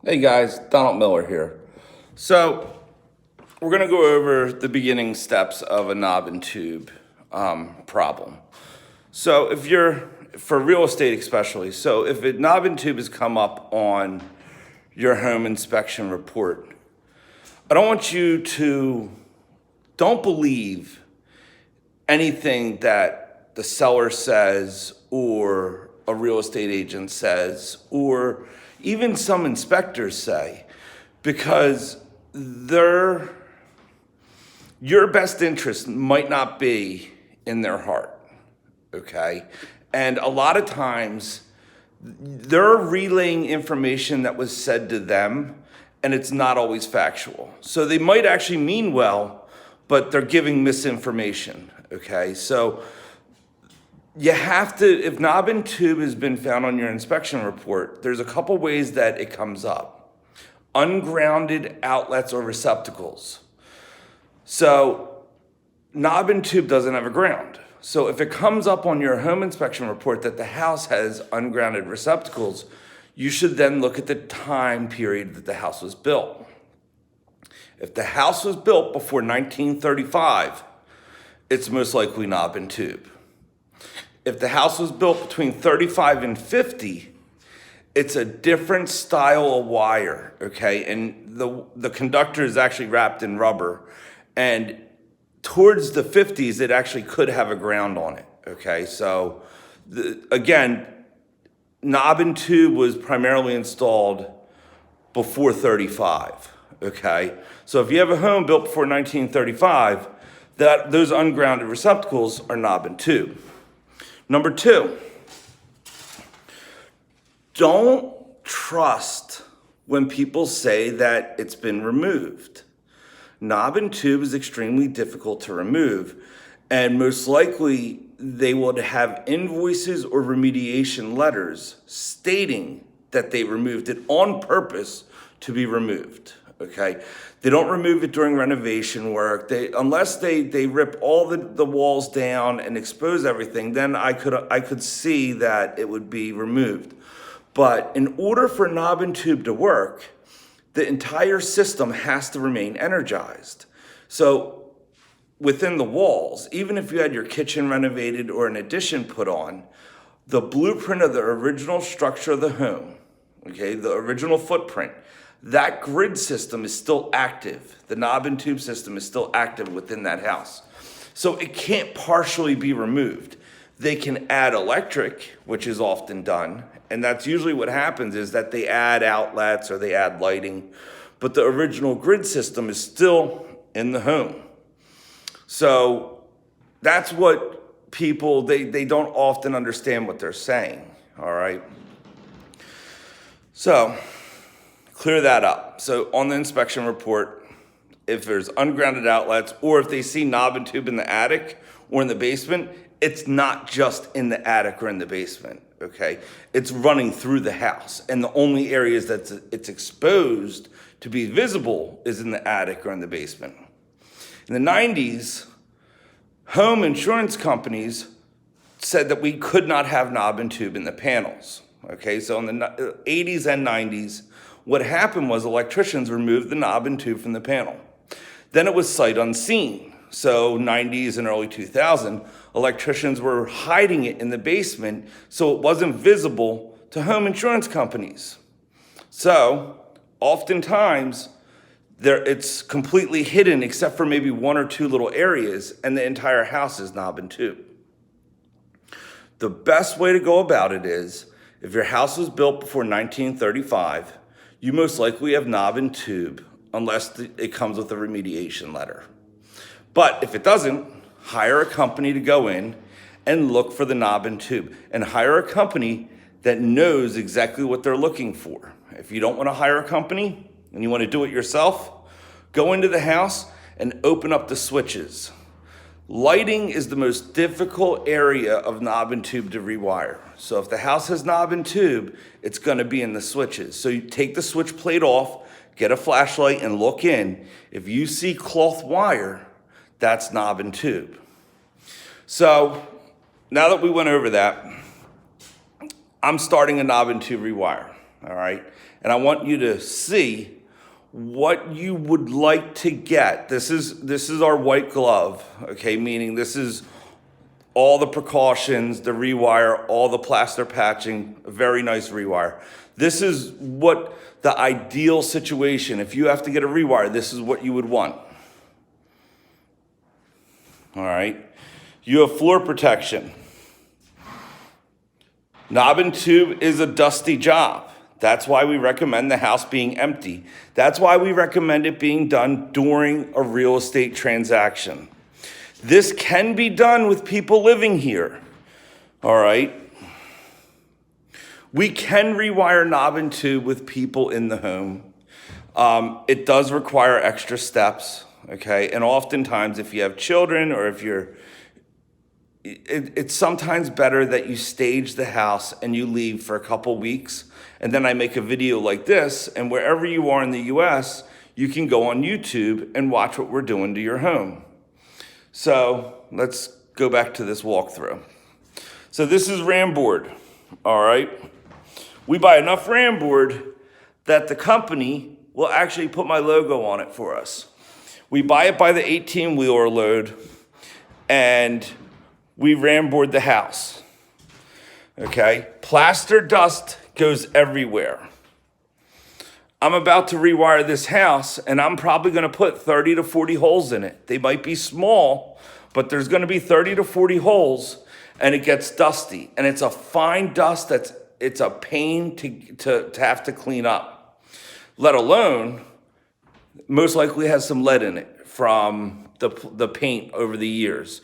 Hey guys, Donald Miller here. So we're going to go over the beginning steps of a knob and tube problem. So for real estate especially, so if a knob and tube has come up on your home inspection report, I don't want you to, don't believe anything that the seller says or a real estate agent says or even some inspectors say, because your best interest might not be in their heart, okay? And a lot of times they're relaying information that was said to them and it's not always factual. So they might actually mean well, but they're giving misinformation, okay? So you have to, if knob and tube has been found on your inspection report, there's a couple ways that it comes up. Ungrounded outlets or receptacles. So knob and tube doesn't have a ground. So if it comes up on your home inspection report that the house has ungrounded receptacles, you should then look at the time period that the house was built. If the house was built before 1935, it's most likely knob and tube. If the house was built between 35 and 50, it's a different style of wire, okay? And the conductor is actually wrapped in rubber. And towards the 50s, it actually could have a ground on it, okay? So again, knob and tube was primarily installed before 35, okay? So if you have a home built before 1935, those ungrounded receptacles are knob and tube. Number two, don't trust when people say that it's been removed. Knob and tube is extremely difficult to remove, and most likely they would have invoices or remediation letters stating that they removed it on purpose to be removed, okay? They don't remove it during renovation work. Unless they rip all the walls down and expose everything, then I could see that it would be removed. But in order for knob and tube to work, the entire system has to remain energized. So within the walls, even if you had your kitchen renovated or an addition put on, the blueprint of the original structure of the home, okay, the original footprint, that grid system is still active. The knob and tube system is still active within that house. So it can't partially be removed. They can add electric, which is often done, and that's usually what happens is that they add outlets or they add lighting, but the original grid system is still in the home. So that's what people, they don't often understand what they're saying, all right? So clear that up. So on the inspection report, if there's ungrounded outlets or if they see knob and tube in the attic or in the basement, it's not just in the attic or in the basement, okay? It's running through the house, and the only areas that it's exposed to be visible is in the attic or in the basement. In the 90s, home insurance companies said that we could not have knob and tube in the panels, okay? So in the 80s and 90s, what happened was electricians removed the knob and tube from the panel. Then it was sight unseen. So 90s and early 2000, electricians were hiding it in the basement so it wasn't visible to home insurance companies. So oftentimes it's completely hidden except for maybe one or two little areas, and the entire house is knob and tube. The best way to go about it is, if your house was built before 1935, you most likely have knob and tube unless it comes with a remediation letter. But if it doesn't, hire a company to go in and look for the knob and tube, and hire a company that knows exactly what they're looking for. If you don't want to hire a company and you want to do it yourself, go into the house and open up the switches. Lighting is the most difficult area of knob and tube to rewire. So if the house has knob and tube, it's going to be in the switches. So you take the switch plate off, get a flashlight, and look in. If you see cloth wire, that's knob and tube. So now that we went over that, I'm starting a knob and tube rewire, all right? and I want you to see what you would like to get. This is our white glove, okay? Meaning this is all the precautions, the rewire, all the plaster patching, a very nice rewire. This is what the ideal situation, if you have to get a rewire, this is what you would want. All right, you have floor protection. Knob and tube is a dusty job. That's why we recommend the house being empty. That's why we recommend it being done during a real estate transaction. This can be done with people living here, all right? We can rewire knob and tube with people in the home. It does require extra steps, okay? And oftentimes if you have children or if it's sometimes better that you stage the house and you leave for a couple weeks, and then I make a video like this, and wherever you are in the US, you can go on YouTube and watch what we're doing to your home. So let's go back to this walkthrough. So this is RAM board, all right? We buy enough RAM board that the company will actually put my logo on it for us. We buy it by the 18-wheeler load, and we RAM board the house, okay? Plaster dust goes everywhere. I'm about to rewire this house, and I'm probably gonna put 30 to 40 holes in it. They might be small, but there's gonna be 30 to 40 holes, and it gets dusty. And it's a fine dust it's a pain to have to clean up. Let alone, most likely has some lead in it from the paint over the years.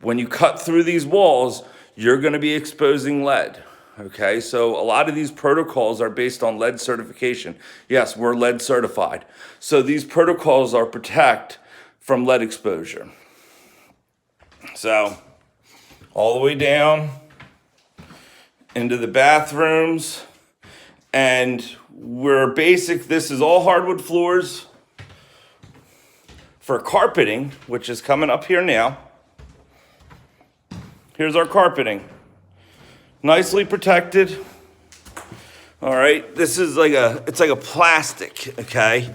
When you cut through these walls, you're gonna be exposing lead. Okay, so a lot of these protocols are based on lead certification. Yes, we're lead certified. So these protocols are protect from lead exposure. So all the way down into the bathrooms, and this is all hardwood floors. For carpeting, which is coming up here now, here's our carpeting. Nicely protected. All right, this is it's like a plastic, okay?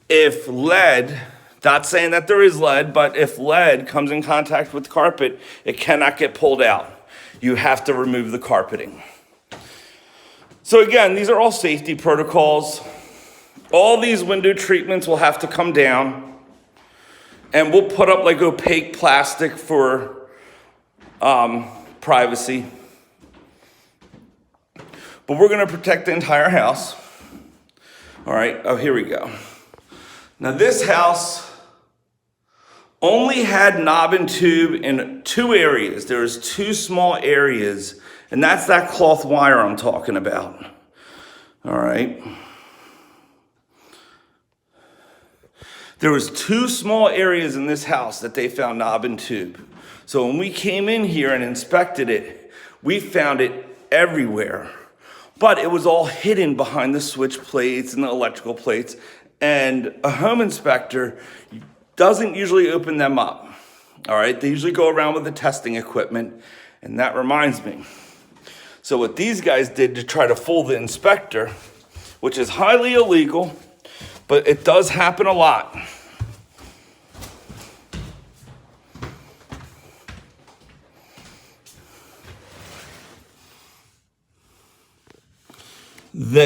If lead, not saying that there is lead, but if lead comes in contact with carpet, it cannot get pulled out. You have to remove the carpeting. So again, these are all safety protocols. All these window treatments will have to come down, and we'll put up like opaque plastic for privacy. But we're gonna protect the entire house. All right, oh, here we go. Now this house only had knob and tube in 2 areas. There was 2 small areas, and that's that cloth wire I'm talking about. All right. There was 2 small areas in this house that they found knob and tube. So when we came in here and inspected it, we found it everywhere. But it was all hidden behind the switch plates and the electrical plates, and a home inspector doesn't usually open them up. All right, they usually go around with the testing equipment, and that reminds me. So what these guys did to try to fool the inspector, which is highly illegal, but it does happen a lot.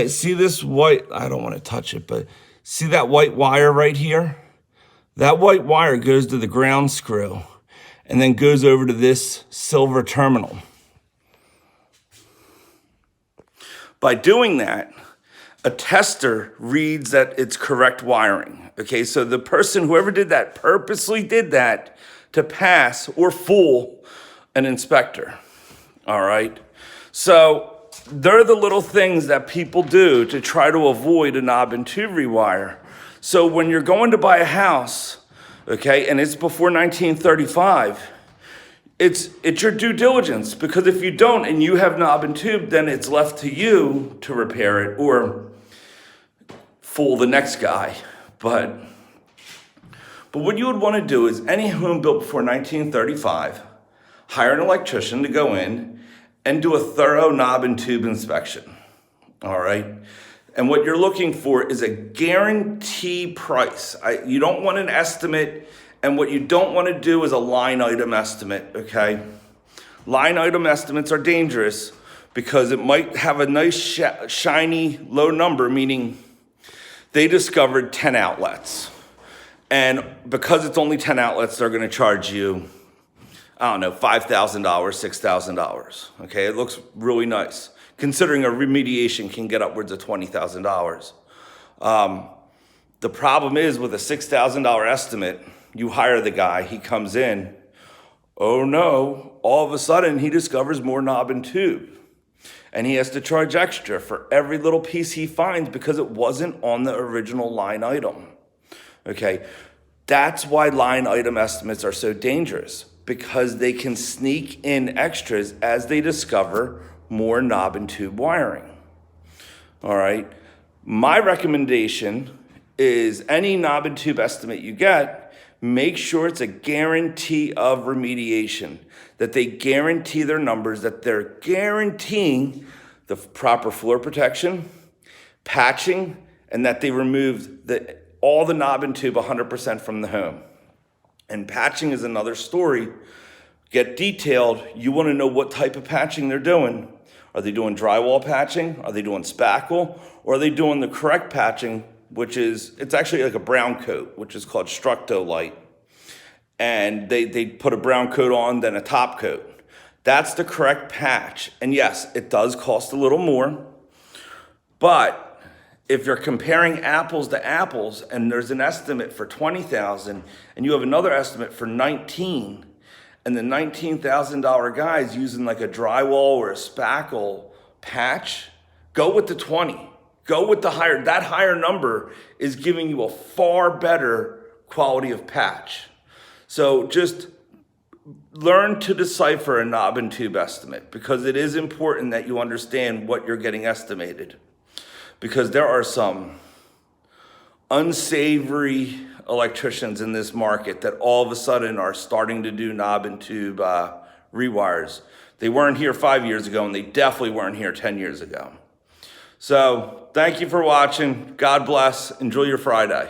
See this white, I don't want to touch it, but see that white wire right here? That white wire goes to the ground screw and then goes over to this silver terminal. By doing that, a tester reads that it's correct wiring. Okay, so the person, whoever did that, purposely did that to pass or fool an inspector. All right, so they're the little things that people do to try to avoid a knob and tube rewire. So when you're going to buy a house, okay, and it's before 1935, it's your due diligence, because if you don't and you have knob and tube, then it's left to you to repair it or fool the next guy. But what you would want to do is any home built before 1935, hire an electrician to go in and do a thorough knob and tube inspection. All right. And what you're looking for is a guarantee price. You don't want an estimate, and what you don't want to do is a line item estimate, okay? Line item estimates are dangerous because it might have a nice shiny low number, meaning they discovered 10 outlets. And because it's only 10 outlets, they're going to charge you, I don't know, $5,000, $6,000. Okay, it looks really nice, considering a remediation can get upwards of $20,000. The problem is with a $6,000 estimate, you hire the guy, he comes in, oh no, all of a sudden he discovers more knob and tube. And he has to charge extra for every little piece he finds because it wasn't on the original line item. Okay, that's why line item estimates are so dangerous, because they can sneak in extras as they discover more knob and tube wiring. All right, my recommendation is any knob and tube estimate you get, make sure it's a guarantee of remediation, that they guarantee their numbers, that they're guaranteeing the proper floor protection, patching, and that they removed all the knob and tube 100% from the home. And patching is another story. Get detailed. You want to know what type of patching they're doing. Are they doing drywall patching? Are they doing spackle? Or are they doing the correct patching, which is, it's actually like a brown coat, which is called Structo-Lite. And they put a brown coat on, then a top coat. That's the correct patch. And yes, it does cost a little more, but if you're comparing apples to apples and there's an estimate for $20,000 and you have another estimate for $19,000, and the $19,000 guy is using like a drywall or a spackle patch, go with the 20. Go with the higher. That higher number is giving you a far better quality of patch. So just learn to decipher a knob and tube estimate, because it is important that you understand what you're getting estimated. Because there are some unsavory electricians in this market that all of a sudden are starting to do knob and tube rewires. They weren't here 5 years ago, and they definitely weren't here 10 years ago. So thank you for watching. God bless. Enjoy your Friday.